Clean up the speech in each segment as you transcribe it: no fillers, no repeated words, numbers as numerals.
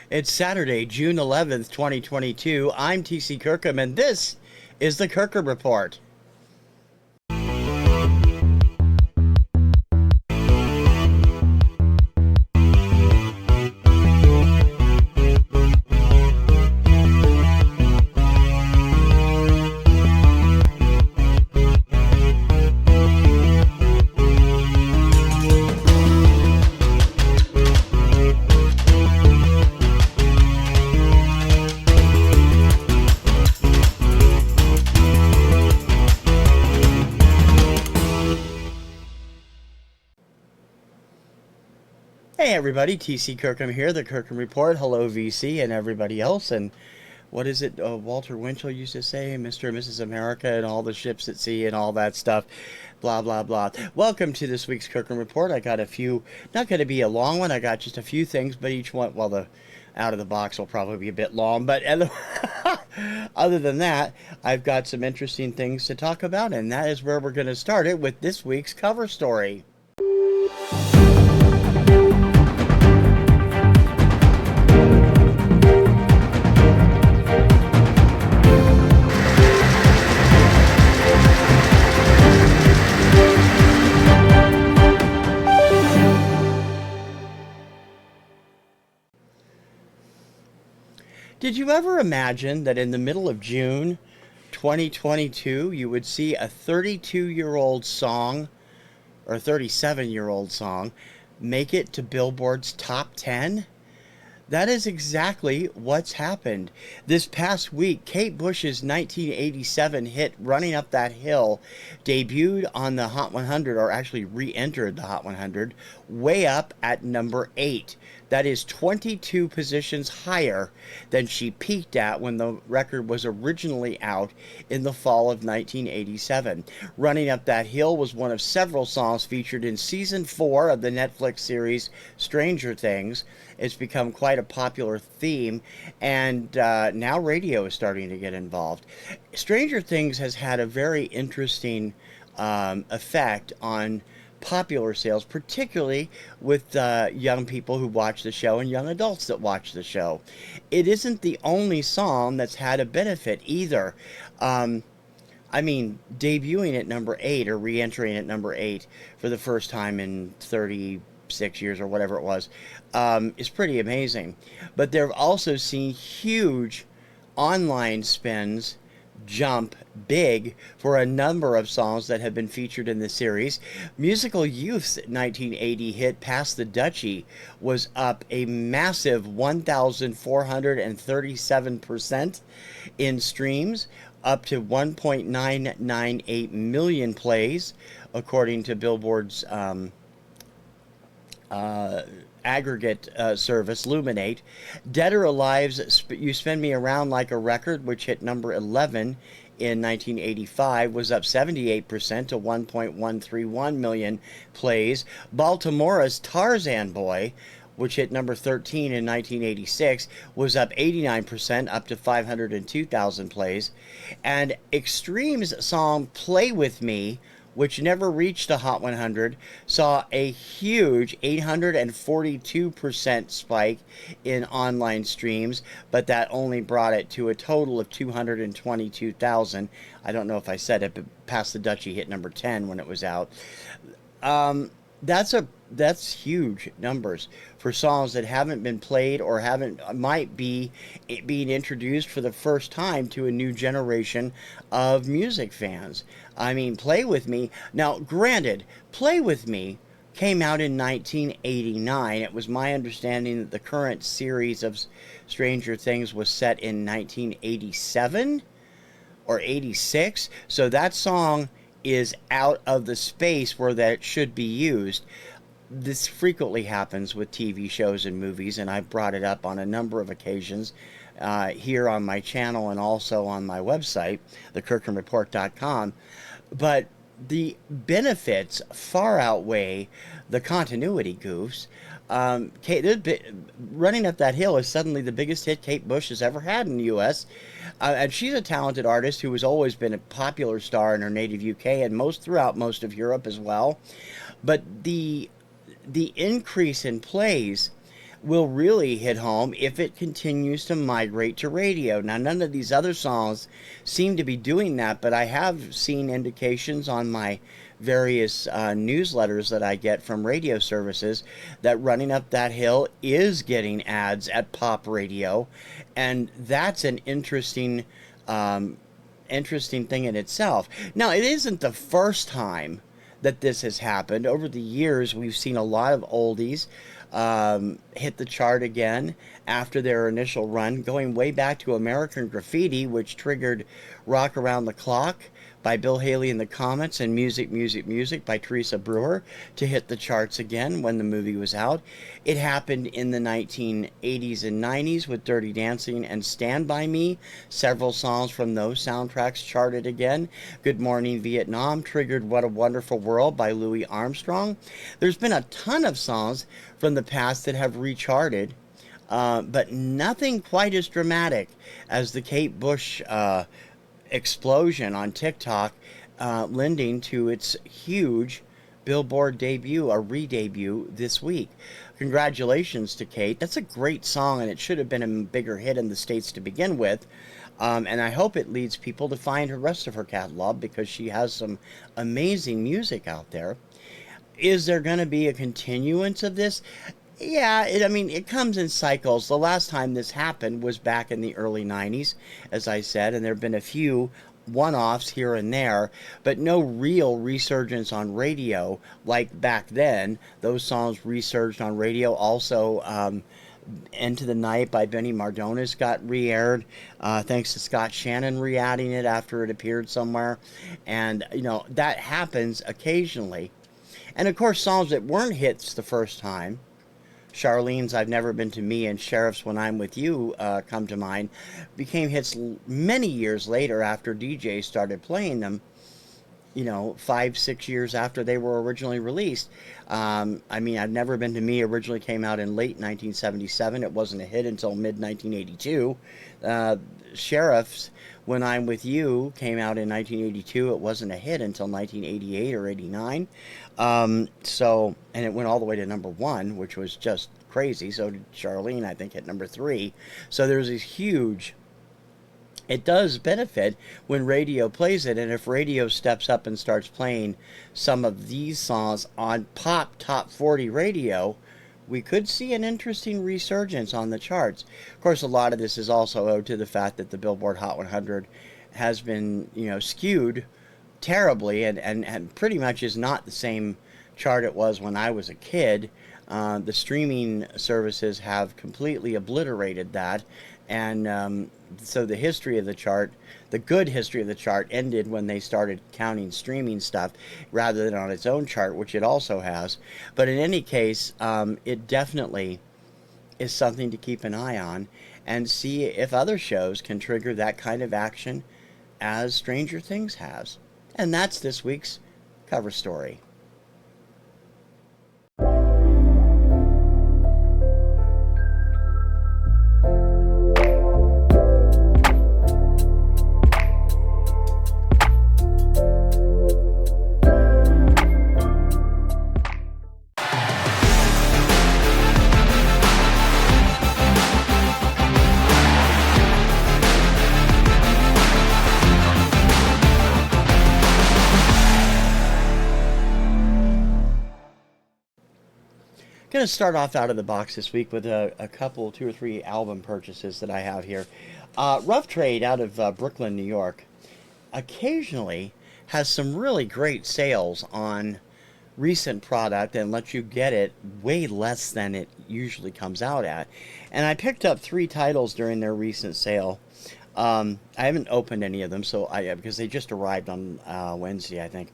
It's Saturday, June 11th, 2022. I'm TC Kirkham, and this is the Kirkham Report. Hey everybody, TC Kirkham here, the Kirkham Report. Hello VC and everybody else. And what is it Walter Winchell used to say, Mr. and Mrs. America and all the ships at sea and all that stuff, blah blah blah. Welcome to this week's Kirkham Report. I got a few, not going to be a long one, I got just a few things, but each one, well, the out of the box will probably be a bit long, but other than that, I've got some interesting things to talk about, and that is where we're going to start it with this week's cover story. Did you ever imagine that in the middle of June 2022 you would see a 32-year-old song or 37-year-old song make it to Billboard's top 10? That is exactly what's happened. This past week, Kate Bush's 1987 hit Running Up That Hill debuted on the Hot 100, or actually re-entered the Hot 100, way up at number 8. That is 22 positions higher than she peaked at when the record was originally out in the fall of 1987. Running Up That Hill was one of several songs featured in Season 4 of the Netflix series Stranger Things. It's become quite a popular theme, and now radio is starting to get involved. Stranger Things has had a very interesting effect on popular sales, particularly with young people who watch the show and young adults that watch the show. It isn't the only song that's had a benefit either. I mean, debuting at number 8 or re-entering at number 8 for the first time in 36 years or whatever it was is pretty amazing. But they've also seen huge online spends jump big for a number of songs that have been featured in the series. Musical Youth's 1980 hit Pass the Dutchie was up a massive 1,437% in streams, up to 1.998 million plays, according to Billboard's aggregate service, Luminate. Dead or Alive's You Spin Me Around Like a Record, which hit number 11 in 1985, was up 78% to 1.131 million plays. Baltimore's Tarzan Boy, which hit number 13 in 1986, was up 89%, up to 502,000 plays. And Extreme's song Play With Me, which never reached the Hot 100, saw a huge 842% spike in online streams, but that only brought it to a total of 222,000. I don't know if I said it, but Pass the Dutchie hit number 10 when it was out. That's huge numbers for songs that haven't been played or might be being introduced for the first time to a new generation of music fans. I mean, Play With Me. Now, granted, Play With Me came out in 1989. It was my understanding that the current series of Stranger Things was set in 1987 or 86. So that song is out of the space where that should be used. This frequently happens with TV shows and movies, and I've brought it up on a number of occasions here on my channel and also on my website, thekirkhamreport.com. But the benefits far outweigh the continuity goofs. Running Up That Hill is suddenly the biggest hit Kate Bush has ever had in the U.S. And she's a talented artist who has always been a popular star in her native UK and throughout most of Europe as well. But the the increase in plays will really hit home if it continues to migrate to radio. Now, none of these other songs seem to be doing that, but I have seen indications on my various newsletters that I get from radio services that Running Up That Hill is getting ads at pop radio, and that's an interesting thing in itself. Now, it isn't the first time that this has happened. Over the years, we've seen a lot of oldies hit the chart again after their initial run, going way back to American Graffiti, which triggered Rock Around the Clock by Bill Haley and the Comets and Music, Music, Music by Teresa Brewer to hit the charts again when the movie was out. It happened in the 1980s and 90s with Dirty Dancing and Stand By Me. Several songs from those soundtracks charted again. Good Morning Vietnam triggered What a Wonderful World by Louis Armstrong. There's been a ton of songs from the past that have recharted, but nothing quite as dramatic as the Kate Bush explosion on TikTok, lending to its huge Billboard debut, a re-debut this week. Congratulations to Kate. That's a great song, and it should have been a bigger hit in the States to begin with. And I hope it leads people to find the rest of her catalog, because she has some amazing music out there. Is there going to be a continuance of this? Yeah, it comes in cycles. The last time this happened was back in the early 90s, as I said, and there have been a few one-offs here and there, but no real resurgence on radio like back then. Those songs resurged on radio. Also, Into the Night by Benny Mardones got re-aired, thanks to Scott Shannon re-adding it after it appeared somewhere. And, that happens occasionally. And, of course, songs that weren't hits the first time, Charlene's I've Never Been to Me and Sheriff's When I'm With You come to mind, became hits many years later after DJs started playing them, 5-6 years after they were originally released. I've Never Been to Me originally came out in late 1977. It wasn't a hit until mid-1982. Sheriff's When I'm With You came out in 1982. It wasn't a hit until 1988 or 89. And it went all the way to number 1, which was just crazy. So did Charlene, I think, hit number 3. So there's this huge... It does benefit when radio plays it, and if radio steps up and starts playing some of these songs on pop top 40 radio, we could see an interesting resurgence on the charts. Of course, a lot of this is also owed to the fact that the Billboard Hot 100 has been, skewed terribly and pretty much is not the same chart it was when I was a kid. The streaming services have completely obliterated that, and so the history of the chart, the good history of the chart, ended when they started counting streaming stuff rather than on its own chart, which it also has. But in any case, it definitely is something to keep an eye on and see if other shows can trigger that kind of action as Stranger Things has. And that's this week's cover story. Going to start off out of the box this week with a couple, 2 or 3 album purchases that I have here. Rough Trade out of Brooklyn, New York, occasionally has some really great sales on recent product and lets you get it way less than it usually comes out at. And I picked up 3 titles during their recent sale. I haven't opened any of them, because they just arrived on Wednesday, I think.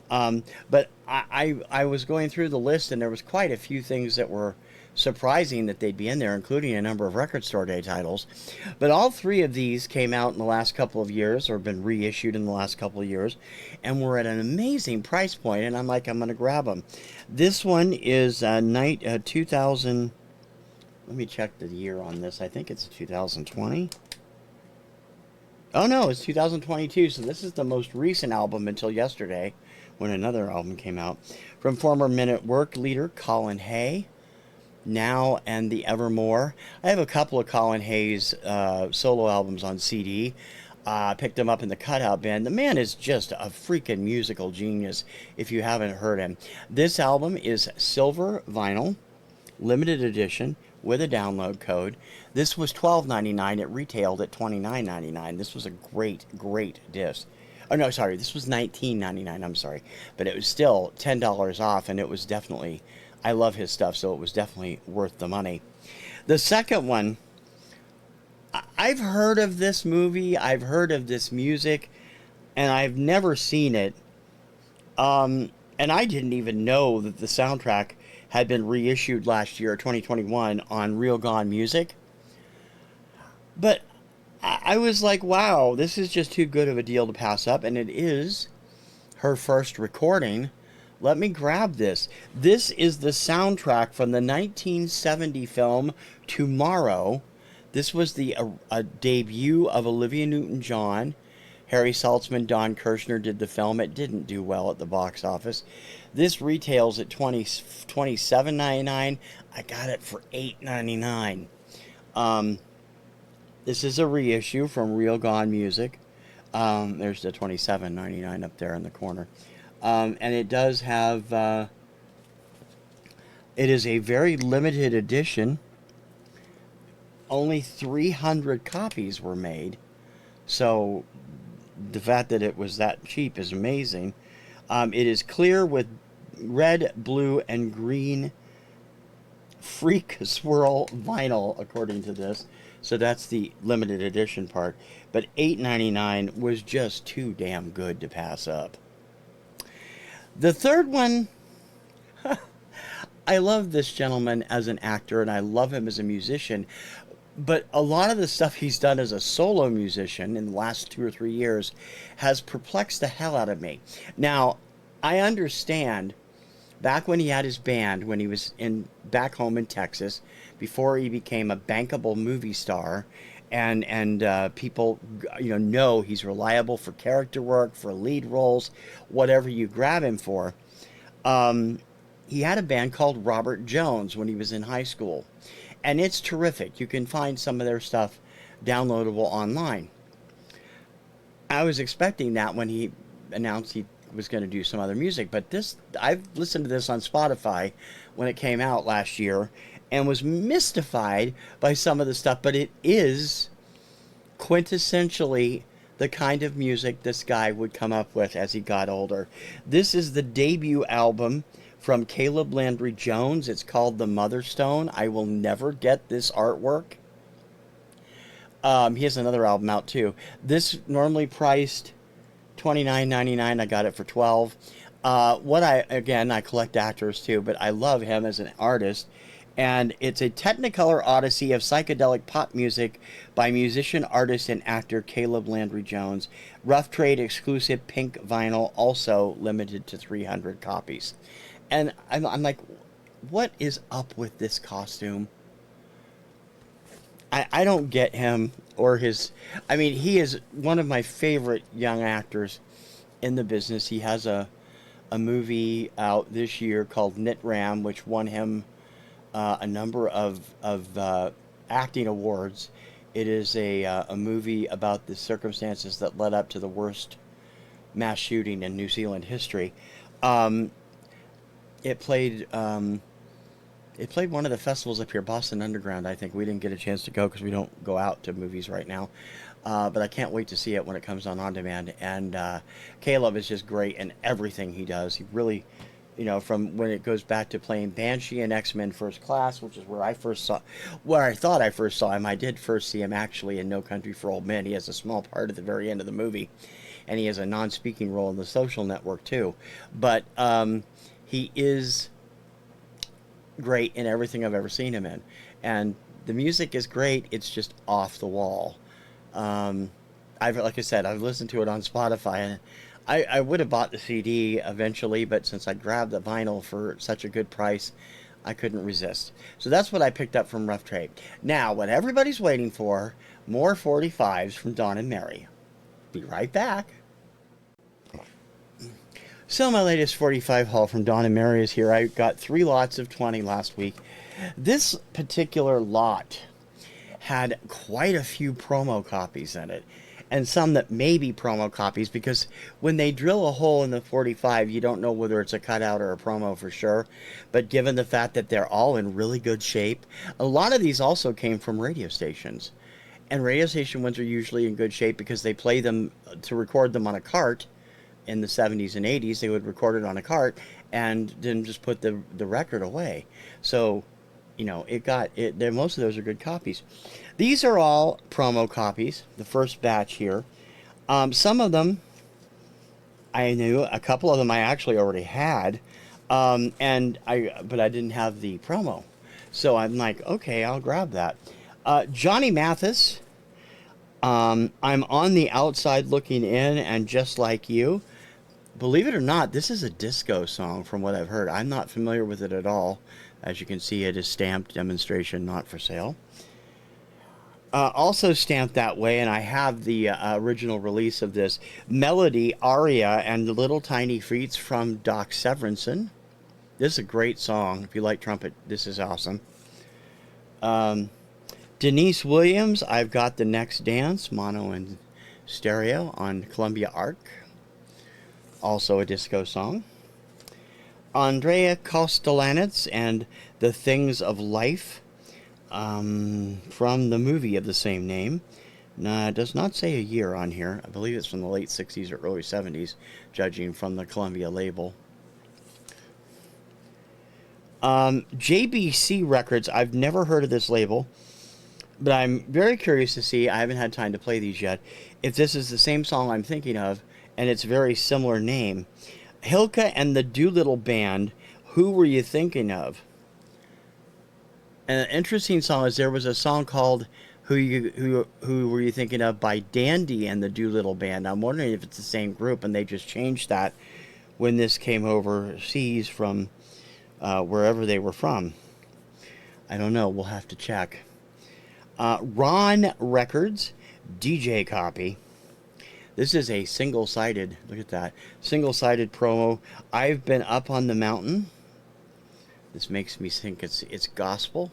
But I was going through the list, and there was quite a few things that were surprising that they'd be in there, including a number of Record Store Day titles. But all 3 of these came out in the last couple of years, or been reissued in the last couple of years, and were at an amazing price point, and I'm going to grab them. This one is 2000... Let me check the year on this. I think it's 2020. Oh no, it's 2022, so this is the most recent album until yesterday, when another album came out. From former Men at Work leader Colin Hay, Now and the Evermore. I have a couple of Colin Hay's solo albums on CD. Picked them up in the Cutout Bin. The man is just a freaking musical genius if you haven't heard him. This album is silver vinyl, limited edition, with a download code. This was $12.99. It retailed at $29.99. This was a great, great disc. Oh, no, sorry. This was $19.99. I'm sorry. But it was still $10 off, and it was definitely... I love his stuff, so it was definitely worth the money. The second one, I've heard of this movie. I've heard of this music, and I've never seen it. And I didn't even know that the soundtrack had been reissued last year, 2021, on Real Gone Music. But I was like, wow, this is just too good of a deal to pass up. And it is her first recording. Let me grab this. This is the soundtrack from the 1970 film Tomorrow. This was the debut of Olivia Newton-John. Harry Saltzman, Don Kirshner did the film. It didn't do well at the box office. This retails at $27.99. I got it for $8.99. This is a reissue from Real Gone Music. There's the $27.99 up there in the corner. And it does have... it is a very limited edition. Only 300 copies were made. So the fact that it was that cheap is amazing. It is clear with red, blue, and green freak swirl vinyl, according to this. So that's the limited edition part. But $8.99 was just too damn good to pass up. The third one, I love this gentleman as an actor, and I love him as a musician. But a lot of the stuff he's done as a solo musician in the last 2 or 3 years has perplexed the hell out of me. Now, I understand back when he had his band, when he was back home in Texas, before he became a bankable movie star, and people know he's reliable for character work, for lead roles, whatever you grab him for. He had a band called Robert Jones when he was in high school. And it's terrific. You can find some of their stuff downloadable online. I was expecting that when he announced he was going to do some other music. But I've listened to this on Spotify when it came out last year and was mystified by some of the stuff. But it is quintessentially the kind of music this guy would come up with as he got older. This is the debut album from Caleb Landry Jones. It's called The Mother Stone. I will never get this artwork. He has another album out too. This normally priced $29.99. I got it for $12. I collect actors too, but I love him as an artist. And it's a Technicolor odyssey of psychedelic pop music by musician, artist, and actor Caleb Landry Jones. Rough Trade exclusive pink vinyl, also limited to 300 copies. And I'm like, what is up with this costume? I don't get him or his... I mean, he is one of my favorite young actors in the business. He has a movie out this year called Knit-Ram, which won him a number of acting awards. It is a movie about the circumstances that led up to the worst mass shooting in New Zealand history. It played one of the festivals up here, Boston Underground, I think. We didn't get a chance to go because we don't go out to movies right now. But I can't wait to see it when it comes on demand. And Caleb is just great in everything he does. He really, from when it goes back to playing Banshee in X-Men First Class, which is where I thought I first saw him. I did first see him actually in No Country for Old Men. He has a small part at the very end of the movie. And he has a non-speaking role in The Social Network too. But he is great in everything I've ever seen him in. And the music is great. It's just off the wall. Like I said, I've listened to it on Spotify, and I would have bought the CD eventually, but since I grabbed the vinyl for such a good price, I couldn't resist. So that's what I picked up from Rough Trade. Now, what everybody's waiting for, more 45s from Dawn and Mary. Be right back. So my latest 45 haul from Don and Mary is here. I got 3 lots of 20 last week. This particular lot had quite a few promo copies in it, and some that may be promo copies, because when they drill a hole in the 45, you don't know whether it's a cutout or a promo for sure. But given the fact that they're all in really good shape, a lot of these also came from radio stations. And radio station ones are usually in good shape because they play them to record them on a cart. In the 70s and 80s, they would record it on a cart and then just put the record away. So, you know, most of those are good copies. These are all promo copies, the first batch here. Some of them I knew, a couple of them I actually already had, but I didn't have the promo. So I'm like, okay, I'll grab that. Johnny Mathis, I'm on the outside looking in, and just like you. Believe it or not, this is a disco song from what I've heard. I'm not familiar with it at all. As you can see, it is stamped demonstration, not for sale. Also stamped that way, and I have the original release of this, Melody, Aria, and the Little Tiny Feats from Doc Severinsen. This is a great song. If you like trumpet, this is awesome. Denise Williams, I've got The Next Dance, mono and stereo on Columbia Arc. Also a disco song. Andrea Kostelanetz and The Things of Life, from the movie of the same name. It does not say a year on here. I believe it's from the late 60s or early 70s, judging from the Columbia label. JBC Records, I've never heard of this label, but I'm very curious to see, I haven't had time to play these yet, if this is the same song I'm thinking of, and it's a very similar name. Hilke and the Doolittle Band, Who Were You Thinking Of? And an interesting song is there was a song called Who Were You Thinking Of by Dandy and the Doolittle Band. I'm wondering if it's the same group and they just changed that when this came overseas from wherever they were from. I don't know. We'll have to check. Ron Records, DJ copy. This is a single-sided, look at that, single-sided promo. I've Been Up on the Mountain. This makes me think it's gospel.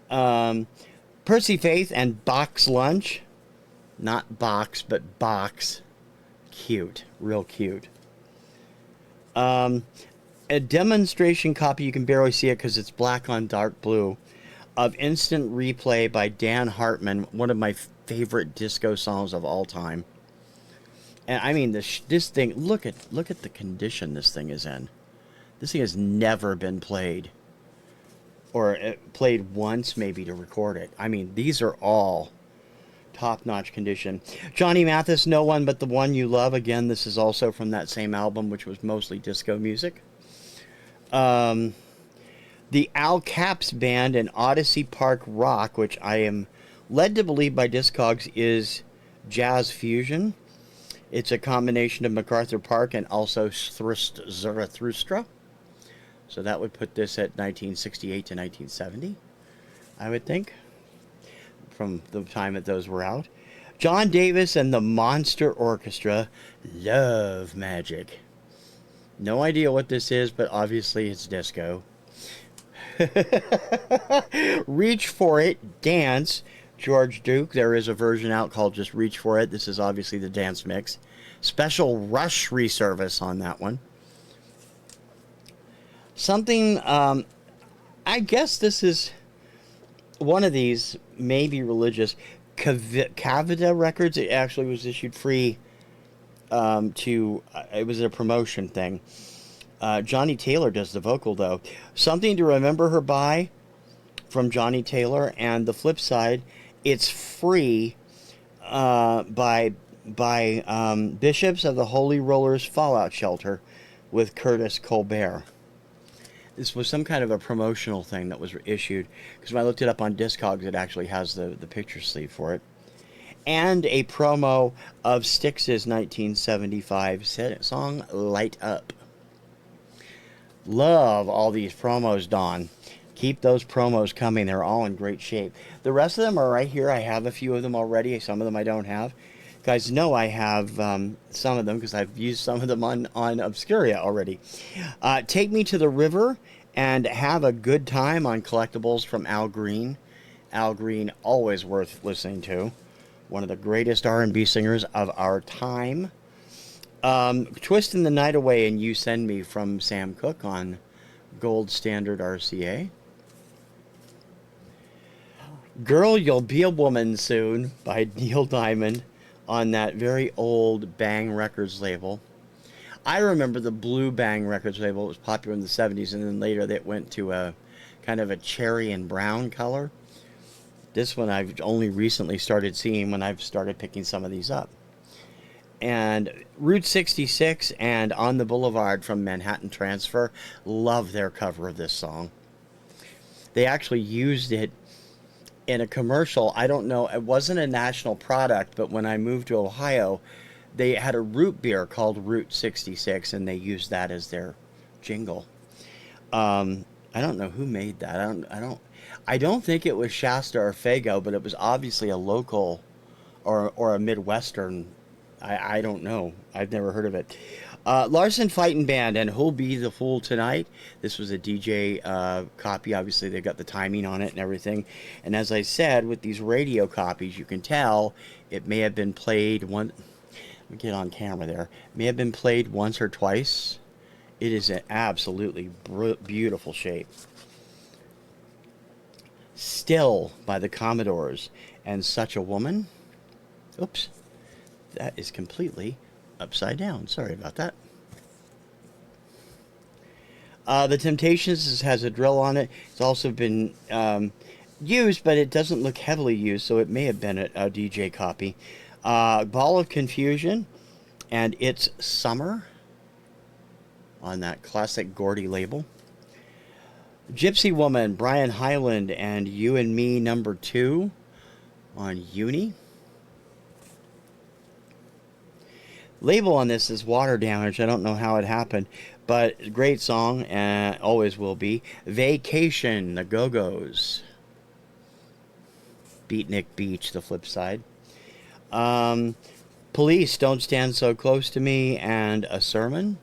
Percy Faith and Box Lunch. Not box, but box. Cute, real cute. A demonstration copy, you can barely see it because it's black on dark blue, of Instant Replay by Dan Hartman, one of my favorite disco songs of all time. And I mean, this thing, look at the condition this thing is in. This thing has never been played, or played once maybe to record it. I mean, these are all top-notch condition. Johnny Mathis, No One But the One You Love. Again, this is also from that same album, which was mostly disco music. The Al Caps Band and Odyssey Park Rock, which I am led to believe by Discogs is jazz fusion. It's a combination of MacArthur Park and also Zarathustra. So that would put this at 1968 to 1970, I would think, from the time that those were out. John Davis and the Monster Orchestra, Love Magic. No idea what this is, but obviously it's disco. Reach for It, Dance, George Duke. There is a version out called just Reach for It. This is obviously the dance mix. Special Rush reservice on that one. Something, I guess this is one of these, maybe religious, Cavida Records. It actually was issued free it was a promotion thing. Johnny Taylor does the vocal, though. Something to Remember Her By from Johnny Taylor, and the flip side, it's free by Bishops of the Holy Rollers Fallout Shelter with Curtis Colbert. This was some kind of a promotional thing that was issued, because when I looked it up on Discogs, it actually has the picture sleeve for it. And a promo of Styx's 1975 song, Light Up. Love all these promos, Don. Keep those promos coming. They're all in great shape. The rest of them are right here. I have a few of them already. Some of them I don't have. guys know I have some of them because I've used some of them on Obscuria already. Take Me to the River and Have a Good Time on Collectibles from Al Green. Al Green, always worth listening to. One of the greatest R&B singers of our time. Twisting the Night Away and You Send Me from Sam Cooke on Gold Standard RCA. Girl, You'll Be a Woman Soon by Neil Diamond on that very old Bang Records label. I remember the blue Bang Records label. It was popular in the 70s, and then later it went to a kind of a cherry and brown color. This one I've only recently started seeing when I've started picking some of these up. And Route 66 and On the Boulevard from Manhattan Transfer, love their cover of this song. They actually used it in a commercial. I don't know, it wasn't a national product, but when I moved to Ohio, they had a root beer called Route 66, and they used that as their jingle. I don't know who made that. I don't think it was Shasta or Fago, but it was obviously a local or a Midwestern. I don't know. I've never heard of it. Larson Fightin' Band and Who'll Be the Fool Tonight. This was a DJ copy. Obviously, they got the timing on it and everything. And as I said, with these radio copies, you can tell it may have been played one. Let me get on camera there. May have been played once or twice. It is an absolutely beautiful shape. Still by the Commodores and Such a Woman. Oops. That is completely upside down. Sorry about that. The Temptations has a drill on it. It's also been used, but it doesn't look heavily used, so it may have been a DJ copy. Ball of Confusion and It's Summer on that classic Gordy label. Gypsy Woman, Brian Hyland and You and Me #2 on Uni. Label on this is Water Damage. I don't know how it happened, but great song, and always will be. Vacation, the Go-Go's. Beatnik Beach, the flip side. Police, Don't Stand So Close to Me, and A Sermon.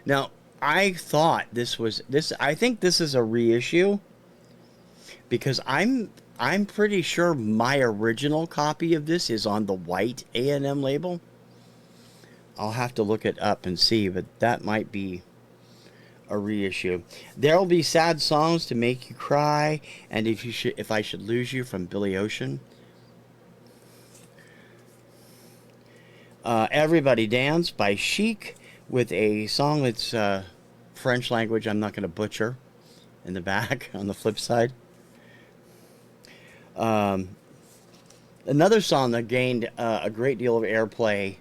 Now, I thought this was this. I think this is a reissue because I'm pretty sure my original copy of this is on the white A&M label. I'll have to look it up and see, but that might be a reissue. There'll Be Sad Songs to Make You Cry, and If I Should Lose You from Billy Ocean. Everybody Dance by Chic with a song that's French language I'm not going to butcher in the back on the flip side. Another song that gained a great deal of airplay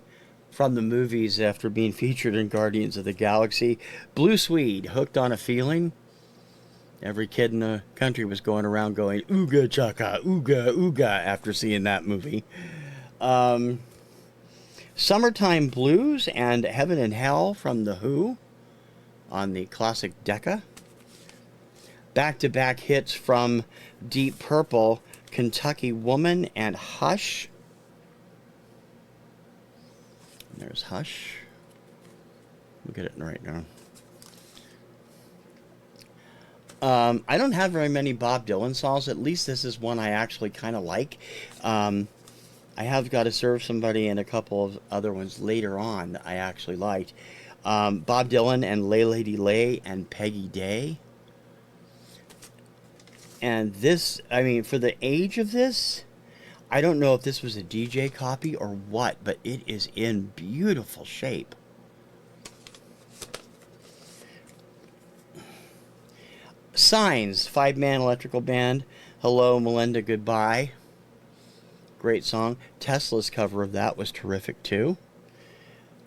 from the movies after being featured in Guardians of the Galaxy. Blue Swede, Hooked on a Feeling. Every kid in the country was going around going, ooga chaka, ooga, ooga, after seeing that movie. Summertime Blues and Heaven and Hell from The Who on the classic Decca. Back-to-back hits from Deep Purple, Kentucky Woman and Hush. There's Hush. Look at it right now. I don't have very many Bob Dylan songs. At least this is one I actually kind of like. I have got to serve somebody and a couple of other ones later on that I actually liked. Bob Dylan and Lay Lady Lay and Peggy Day. And this, I mean, for the age of this, I don't know if this was a DJ copy or what, but it is in beautiful shape. Signs, 5-man electrical band. Hello, Melinda, Goodbye. Great song. Tesla's cover of that was terrific, too.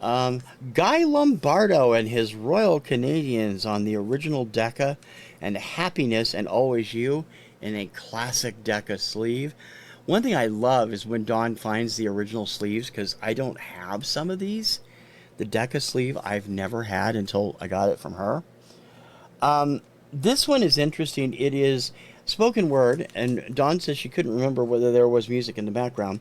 Guy Lombardo and his Royal Canadians on the original Decca, and Happiness and Always You in a classic Decca sleeve. One thing I love is when Dawn finds the original sleeves, because I don't have some of these. The Decca sleeve I've never had until I got it from her. This one is interesting. It is spoken word, and Dawn says she couldn't remember whether there was music in the background.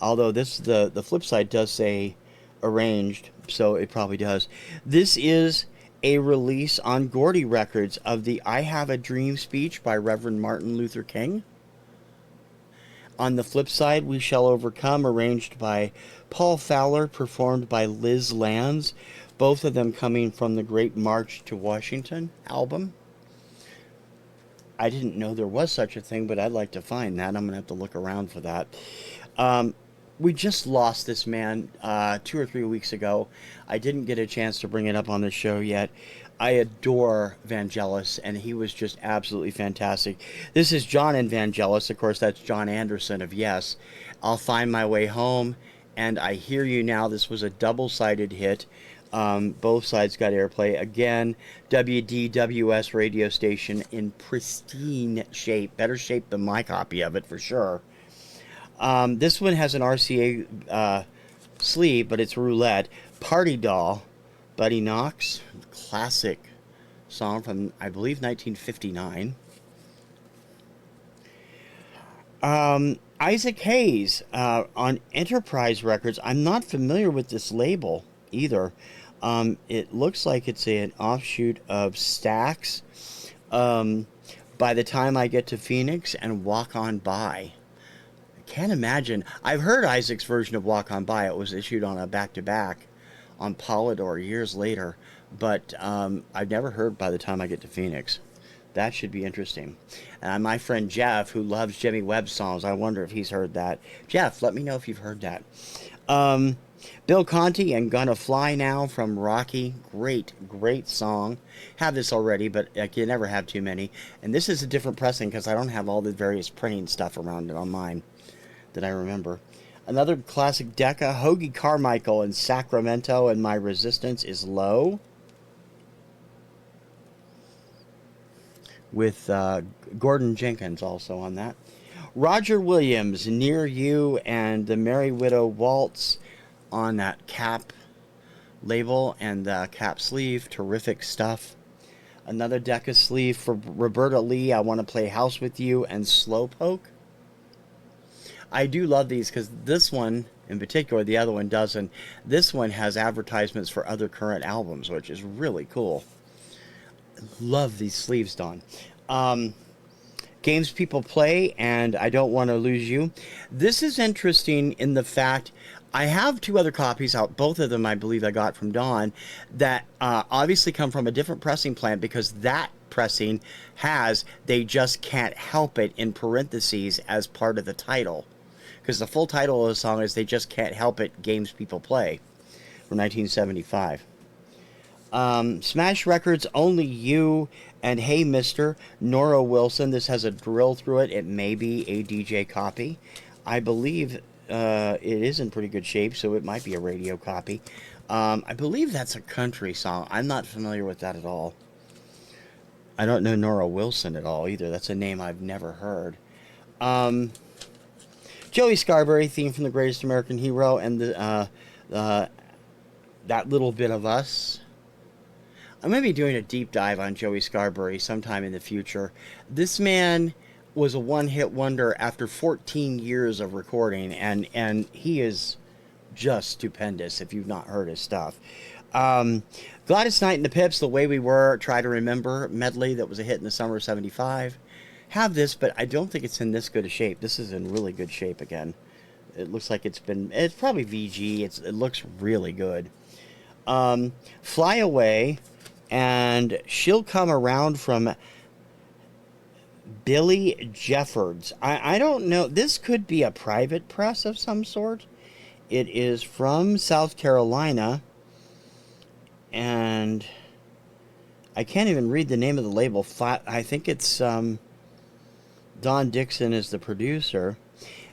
Although the flip side does say arranged, so it probably does. This is a release on Gordy Records of the I Have a Dream speech by Reverend Martin Luther King. On the flip side, We Shall Overcome, arranged by Paul Fowler, performed by Liz Lanz, both of them coming from the Great March to Washington album. I didn't know there was such a thing, but I'd like to find that. I'm going to have to look around for that. Um, we just lost this man 2 or 3 weeks ago. I didn't get a chance to bring it up on the show yet. I adore Vangelis, and he was just absolutely fantastic. This is John and Vangelis. Of course, that's John Anderson of Yes. I'll Find My Way Home, and I Hear You Now. This was a double-sided hit. Both sides got airplay. Again, WDWS radio station in pristine shape. Better shape than my copy of it, for sure. This one has an RCA sleeve, but it's roulette. Party Doll, Buddy Knox. Classic song from, I believe, 1959. Isaac Hayes on Enterprise Records. I'm not familiar with this label either. It looks like it's an offshoot of Stax. By the Time I Get to Phoenix and Walk On By. I can't imagine. I've heard Isaac's version of Walk On By. It was issued on a back-to-back on Polydor years later. But I've never heard By the Time I Get to Phoenix. That should be interesting. And my friend Jeff, who loves Jimmy Webb songs, I wonder if he's heard that. Jeff, let me know if you've heard that. Bill Conti and Gonna Fly Now from Rocky. Great, great song. Have this already, but you never have too many. And this is a different pressing because I don't have all the various printing stuff around it on mine that I remember. Another classic Decca, Hoagie Carmichael in Sacramento, and My Resistance Is Low. With Gordon Jenkins also on that. Roger Williams, Near You, and the Merry Widow Waltz on that Cap label and the Cap sleeve. Terrific stuff. Another Decca sleeve for Roberta Lee, I Want to Play House With You, and Slowpoke. I do love these because this one in particular, the other one doesn't. This one has advertisements for other current albums, which is really cool. Love these sleeves, Don. Games People Play and I Don't Want to Lose You. This is interesting in the fact I have two other copies out. Both of them I believe I got from Don that obviously come from a different pressing plant because that pressing has They Just Can't Help It in parentheses as part of the title. Because the full title of the song is They Just Can't Help It, Games People Play from 1975. Smash Records, Only You, and Hey Mister, Nora Wilson. This has a drill through it. It may be a DJ copy. I believe it is in pretty good shape, so it might be a radio copy. I believe that's a country song. I'm not familiar with that at all. I don't know Nora Wilson at all either. That's a name I've never heard. Joey Scarberry, theme from The Greatest American Hero, and That Little Bit of Us. I'm going to be doing a deep dive on Joey Scarberry sometime in the future. This man was a one-hit wonder after 14 years of recording, and he is just stupendous if you've not heard his stuff. Gladys Knight and the Pips, The Way We Were, Try to Remember, medley that was a hit in the summer of 75. Have this, but I don't think it's in this good a shape. This is in really good shape again. It looks like it's probably VG. It looks really good. Fly Away and She'll Come Around from Billy Jeffords. I don't know. This could be a private press of some sort. It is from South Carolina. And I can't even read the name of the label. I think it's Don Dixon is the producer.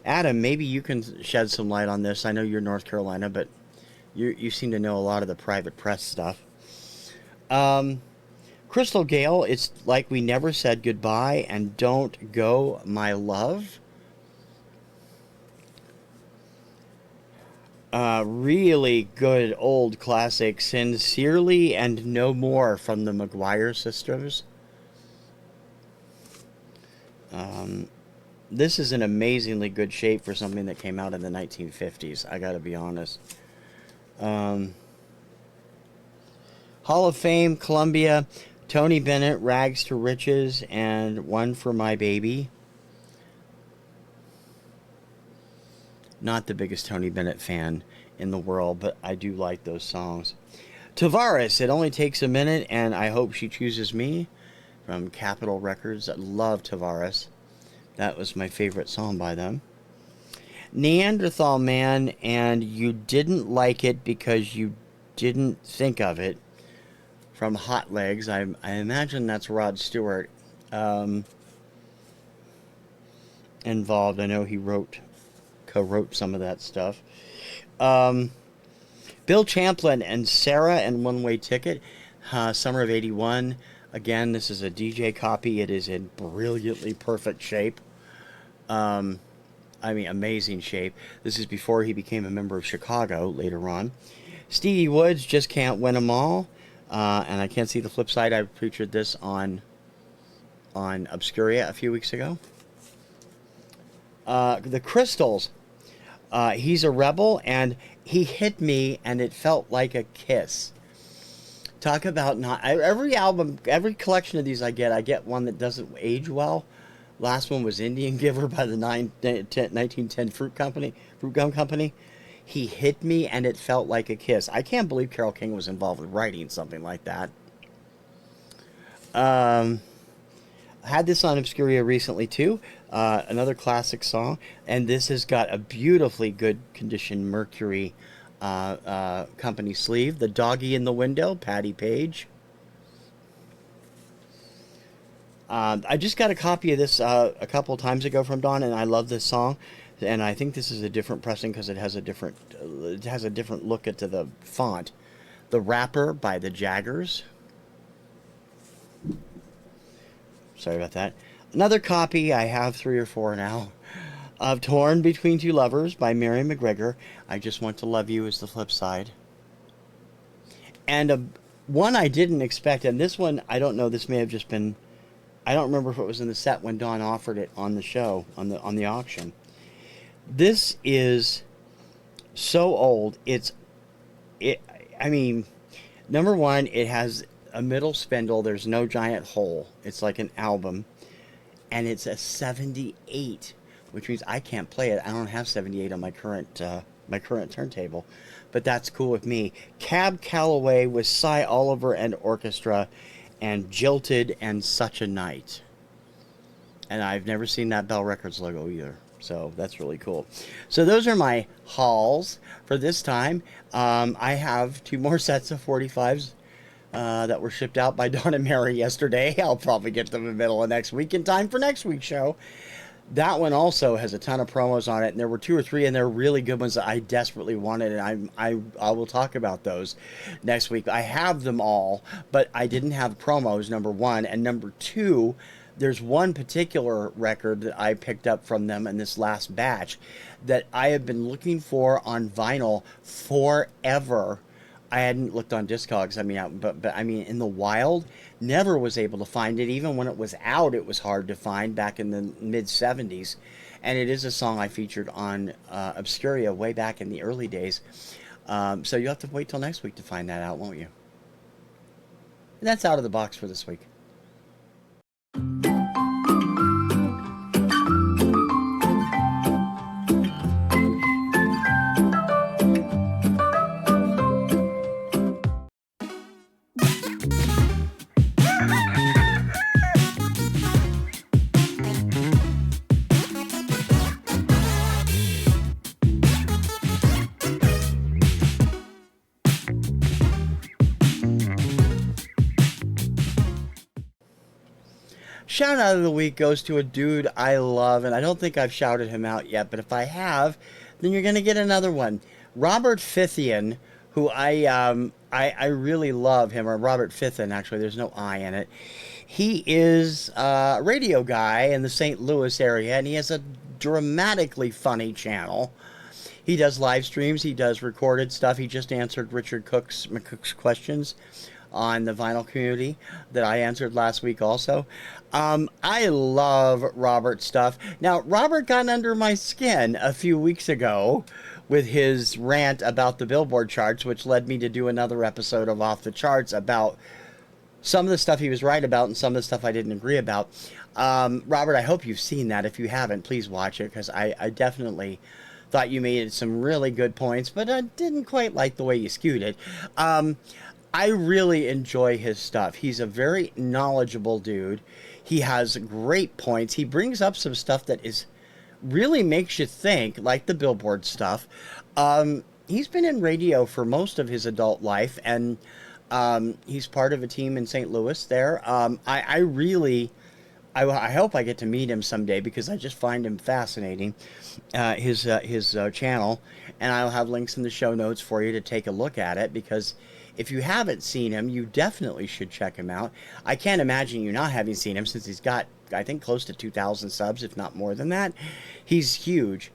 Adam, maybe you can shed some light on this. I know you're North Carolina, but you seem to know a lot of the private press stuff. Crystal Gale, It's Like We Never Said Goodbye, and Don't Go, My Love. Really good old classic, Sincerely and No More from the McGuire Sisters. This is an amazingly good shape for something that came out in the 1950s. I got to be honest. Um, Hall of Fame, Columbia, Tony Bennett, Rags to Riches, and One for My Baby. Not the biggest Tony Bennett fan in the world, but I do like those songs. Tavares, It Only Takes a Minute, and I Hope She Chooses Me from Capitol Records. I love Tavares. That was my favorite song by them. Neanderthal Man, and You Didn't Like It Because You Didn't Think of It from Hot Legs. I imagine that's Rod Stewart involved. I know he co-wrote some of that stuff. Bill Champlin and Sarah and One Way Ticket, summer of '81. Again, this is a DJ copy. It is in brilliantly perfect shape. I mean, amazing shape. This is before he became a member of Chicago later on. Stevie Woods, Just Can't Win 'Em All. And I can't see the flip side. I featured this on Obscuria a few weeks ago. The Crystals. He's a Rebel, and He Hit Me, and It Felt Like a Kiss. Talk about not... Every album, every collection of these I get one that doesn't age well. Last one was Indian Giver by the 1910 Fruit Gum Company. He Hit Me, and It Felt Like a Kiss. I can't believe Carole King was involved with writing something like that. I had this on Obscuria recently, too. Another classic song. And this has got a beautifully good condition Mercury company sleeve. The Doggy in the Window, Patti Page. I just got a copy of this a couple of times ago from Dawn, and I love this song. And I think this is a different pressing because it has a different look to the font. The Rapper by the Jaggers. Sorry about that. Another copy, I have 3 or 4 now, of Torn Between Two Lovers by Mary McGregor. I Just Want to Love You is the flip side. And one I didn't expect, and this one, I don't know, this may have just been, I don't remember if it was in the set when Dawn offered it on the show, on the auction. This is so old. I mean, number one, it has a middle spindle. There's no giant hole. It's like an album. And it's a 78, which means I can't play it. I don't have 78 on my current turntable. But that's cool with me. Cab Calloway with Cy Oliver and Orchestra, and Jilted and Such a Night. And I've never seen that Bell Records logo either. So that's really cool. So those are my hauls for this time. I have 2 more sets of 45s that were shipped out by Dawn and Mary yesterday. I'll probably get them in the middle of next week in time for next week's show. That one also has a ton of promos on it, and there were 2 or 3, and they're really good ones that I desperately wanted, and I will talk about those next week. I have them all, but I didn't have promos, number one, and number two, there's one particular record that I picked up from them in this last batch that I have been looking for on vinyl forever. I hadn't looked on Discogs. I mean, but I mean, in the wild, never was able to find it. Even when it was out, it was hard to find back in the mid 70s. And it is a song I featured on Obscuria way back in the early days. So you'll have to wait till next week to find that out, won't you? And that's out of the box for this week. Shout out of the week goes to a dude I love, and I don't think I've shouted him out yet, but if I have, then you're going to get another one. Robert Fithian, who I really love him, or Robert Fithian, actually, there's no I in it. He is a radio guy in the St. Louis area, and he has a dramatically funny channel. He does live streams, he does recorded stuff. He just answered Richard McCook's questions on the vinyl community that I answered last week also. I love Robert's stuff. Now, Robert got under my skin a few weeks ago with his rant about the Billboard charts, which led me to do another episode of Off the Charts about some of the stuff he was right about and some of the stuff I didn't agree about. Robert, I hope you've seen that. If you haven't, please watch it, because I definitely thought you made some really good points, but I didn't quite like the way you skewed it. I really enjoy his stuff. He's a very knowledgeable dude. He has great points. He brings up some stuff that is really makes you think, like the Billboard stuff. He's been in radio for most of his adult life, and he's part of a team in St. Louis there. I really, I hope I get to meet him someday, because I just find him fascinating, his channel, and I'll have links in the show notes for you to take a look at it, because if you haven't seen him, you definitely should check him out. I can't imagine you not having seen him, since he's got, I think, close to 2,000 subs, if not more than that. He's huge.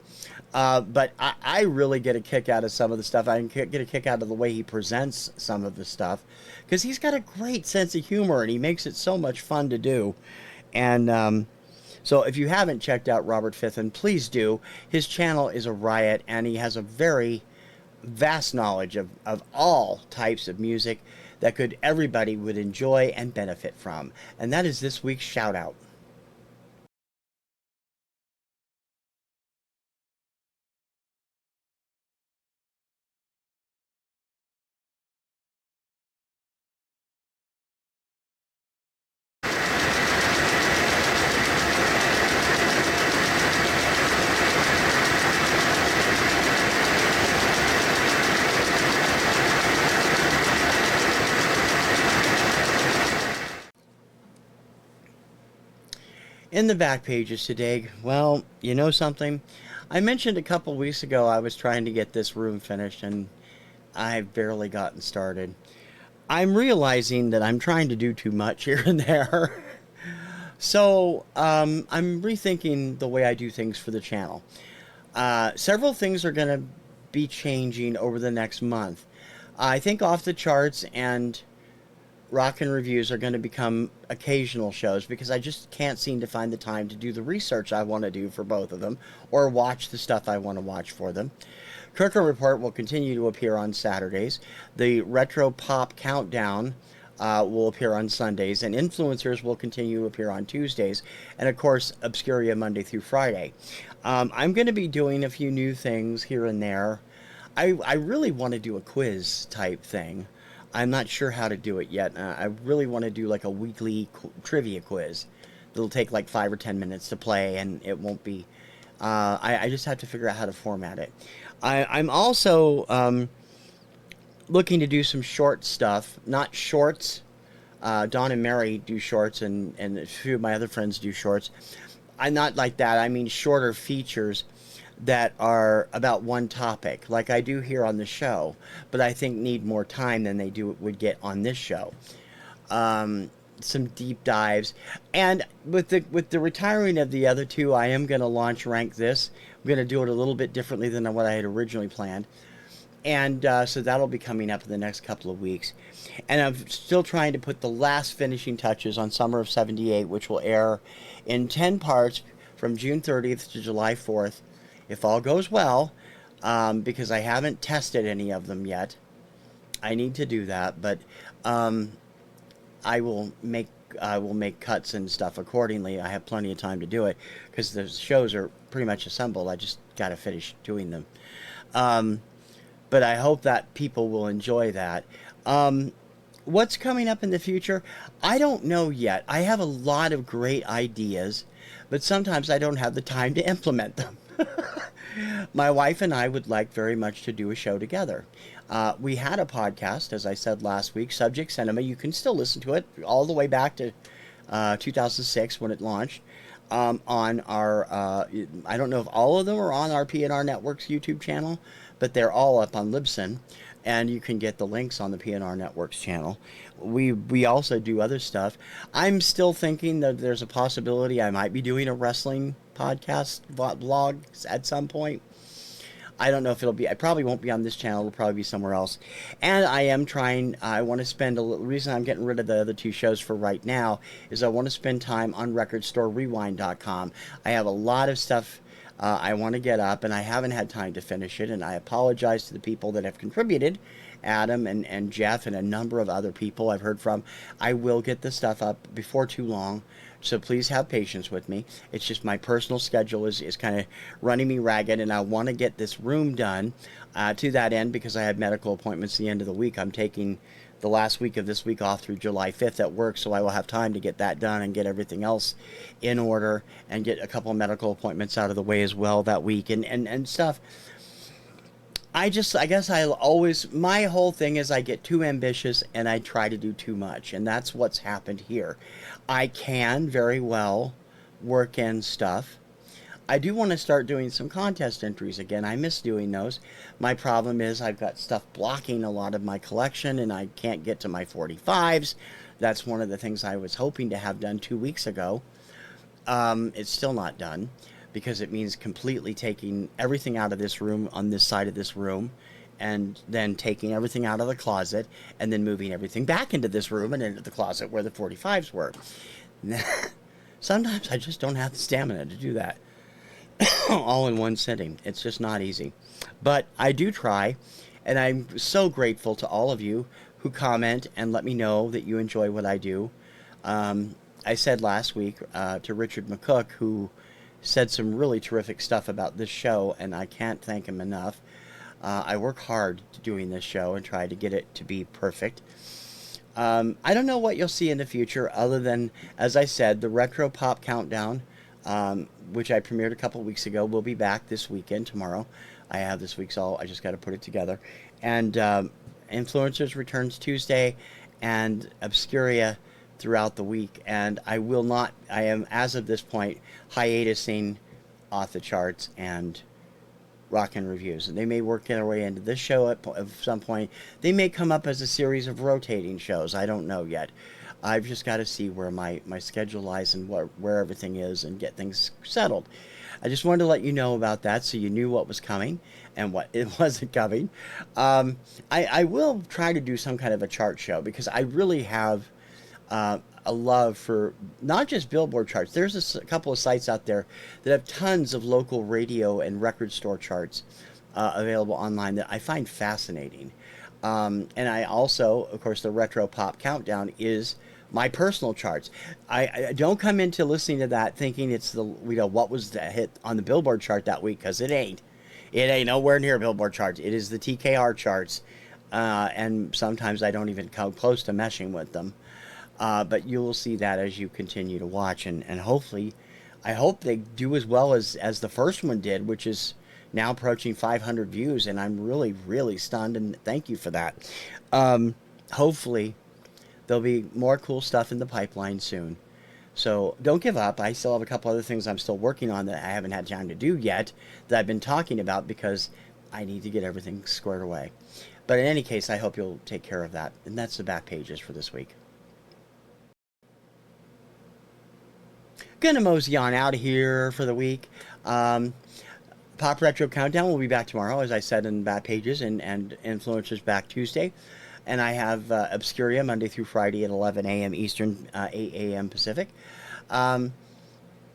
But I really get a kick out of some of the stuff. I get a kick out of the way he presents some of the stuff, because he's got a great sense of humor, and he makes it so much fun to do. And so if you haven't checked out Robert Fithian, please do. His channel is a riot, and he has a very vast knowledge of all types of music that everybody would enjoy and benefit from. And that is this week's shout out. In the back pages today, well, you know something? I mentioned a couple weeks ago I was trying to get this room finished, and I've barely gotten started. I'm realizing that I'm trying to do too much here and there. So I'm rethinking the way I do things for the channel. Several things are going to be changing over the next month. I think Off the Charts and Rock and Reviews are going to become occasional shows, because I just can't seem to find the time to do the research I want to do for both of them, or watch the stuff I want to watch for them. Kirkham Report will continue to appear on Saturdays. The Retro Pop Countdown will appear on Sundays, and Influencers will continue to appear on Tuesdays, and of course Obscuria Monday through Friday. I'm going to be doing a few new things here and there. I really want to do a quiz type thing. I'm not sure how to do it yet. I really want to do like a weekly trivia quiz. It'll take like 5 or 10 minutes to play, and it won't be... I just have to figure out how to format it. I'm also looking to do some short stuff. Not shorts. Dawn and Mary do shorts, and a few of my other friends do shorts. I'm not like that. I mean shorter features that are about one topic, like I do here on the show, but I think need more time than they would get on this show. Some deep dives, and with the retiring of the other two, I am going to launch Rank This. I'm going to do it a little bit differently than what I had originally planned, and so that'll be coming up in the next couple of weeks. And I'm still trying to put the last finishing touches on Summer of '78, which will air in 10 parts from June 30th to July 4th. If all goes well, because I haven't tested any of them yet. I need to do that, but I will make cuts and stuff accordingly. I have plenty of time to do it, because the shows are pretty much assembled. I just got to finish doing them. But I hope that people will enjoy that. What's coming up in the future? I don't know yet. I have a lot of great ideas, but sometimes I don't have the time to implement them. My wife and I would like very much to do a show together. We had a podcast, as I said last week, Subject Cinema. You can still listen to it all the way back to 2006 when it launched. On our, I don't know if all of them are on our PNR Network's YouTube channel, but they're all up on Libsyn, and you can get the links on the PNR Network's channel. We also do other stuff. I'm still thinking that there's a possibility I might be doing a wrestling podcast vlog at some point. I don't know if it'll be, I probably won't be on this channel. It'll probably be somewhere else. And I am trying, I want to spend a little, reason I'm getting rid of the other two shows for right now is I want to spend time on recordstorerewind.com. I have a lot of stuff I want to get up, and I haven't had time to finish it, and I apologize to the people that have contributed, Adam and Jeff and a number of other people I've heard from. I will get the stuff up before too long, so please have patience with me. It's just my personal schedule is kind of running me ragged, and I want to get this room done to that end because I have medical appointments the end of the week. I'm taking the last week of this week off through July 5th at work, so I will have time to get that done and get everything else in order and get a couple of medical appointments out of the way as well that week and stuff. I guess I always, my whole thing is I get too ambitious and I try to do too much, and that's what's happened here. I can very well work in stuff. I do want to start doing some contest entries again. I miss doing those. My problem is I've got stuff blocking a lot of my collection and I can't get to my 45s. That's one of the things I was hoping to have done 2 weeks ago. It's still not done because it means completely taking everything out of this room on this side of this room and then taking everything out of the closet and then moving everything back into this room and into the closet where the 45s were. Sometimes I just don't have the stamina to do that. All in one sitting. It's just not easy. But I do try, and I'm so grateful to all of you who comment and let me know that you enjoy what I do. I said last week to Richard McCook, who said some really terrific stuff about this show, and I can't thank him enough. I work hard doing this show and try to get it to be perfect. I don't know what you'll see in the future other than, as I said, the Retro Pop Countdown, which I premiered a couple weeks ago, will be back this weekend, tomorrow. I have this week's all, I just got to put it together. And Influencers returns Tuesday, and Obscuria throughout the week. And I will not, I am, as of this point, hiatusing Off the Charts and Rockin' Reviews. And they may work their way into this show at some point. They may come up as a series of rotating shows. I don't know yet. I've just got to see where my schedule lies and where everything is and get things settled. I just wanted to let you know about that so you knew what was coming and what it wasn't coming. I will try to do some kind of a chart show because I really have a love for not just Billboard charts. There's a couple of sites out there that have tons of local radio and record store charts available online that I find fascinating. And I also, of course, the Retro Pop Countdown is my personal charts. I don't come into listening to that thinking it's the, what was the hit on the Billboard chart that week, because it ain't. It ain't nowhere near Billboard charts. It is the TKR charts, and sometimes I don't even come close to meshing with them. But you will see that as you continue to watch, and hopefully, I hope they do as well as the first one did, which is now approaching 500 views, and I'm really, really stunned, and thank you for that. Hopefully, there'll be more cool stuff in the pipeline soon. So don't give up. I still have a couple other things I'm still working on that I haven't had time to do yet that I've been talking about because I need to get everything squared away. But in any case, I hope you'll take care of that. And that's the back pages for this week. Gonna mosey on out of here for the week. Pop Retro Countdown will be back tomorrow, as I said in back pages, and Influencers back Tuesday. And I have Obscuria Monday through Friday at 11 a.m. Eastern, 8 a.m. Pacific. I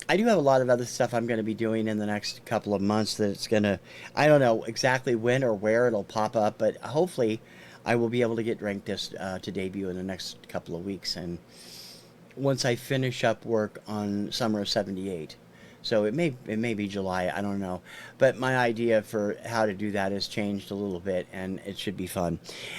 do have a lot of other stuff I'm going to be doing in the next couple of months that it's going to, I don't know exactly when or where it'll pop up, but hopefully I will be able to get Drink This to debut in the next couple of weeks. And once I finish up work on Summer of '78. So it may be July, I don't know. But my idea for how to do that has changed a little bit, and it should be fun.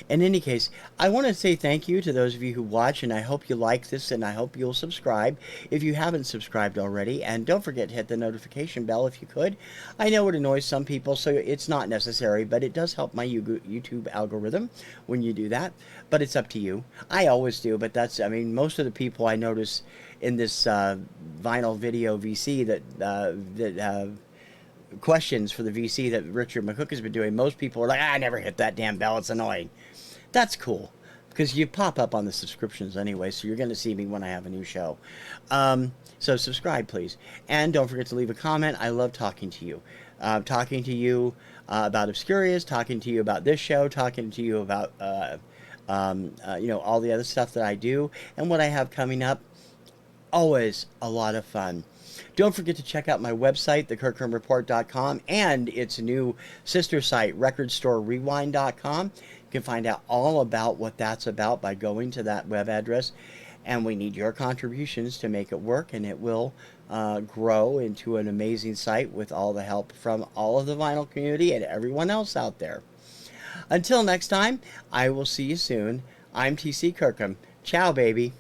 In any case, I want to say thank you to those of you who watch, and I hope you like this, and I hope you'll subscribe if you haven't subscribed already. And don't forget to hit the notification bell if you could. I know it annoys some people, so it's not necessary, but it does help my YouTube algorithm when you do that. But it's up to you. I always do, but that's, I mean, most of the people I notice in this vinyl video VC that questions for the VC that Richard McCook has been doing, most people are like, I never hit that damn bell, it's annoying. That's cool, because you pop up on the subscriptions anyway, so you're going to see me when I have a new show. So subscribe, please. And don't forget to leave a comment. I love talking to you. about Obscurious, talking to you about this show, talking to you about all the other stuff that I do and what I have coming up. Always a lot of fun. Don't forget to check out my website, thekirkhamreport.com, and its new sister site, recordstorerewind.com. You can find out all about what that's about by going to that web address. And we need your contributions to make it work, and it will grow into an amazing site with all the help from all of the vinyl community and everyone else out there. Until next time, I will see you soon. I'm TC Kirkham. Ciao, baby.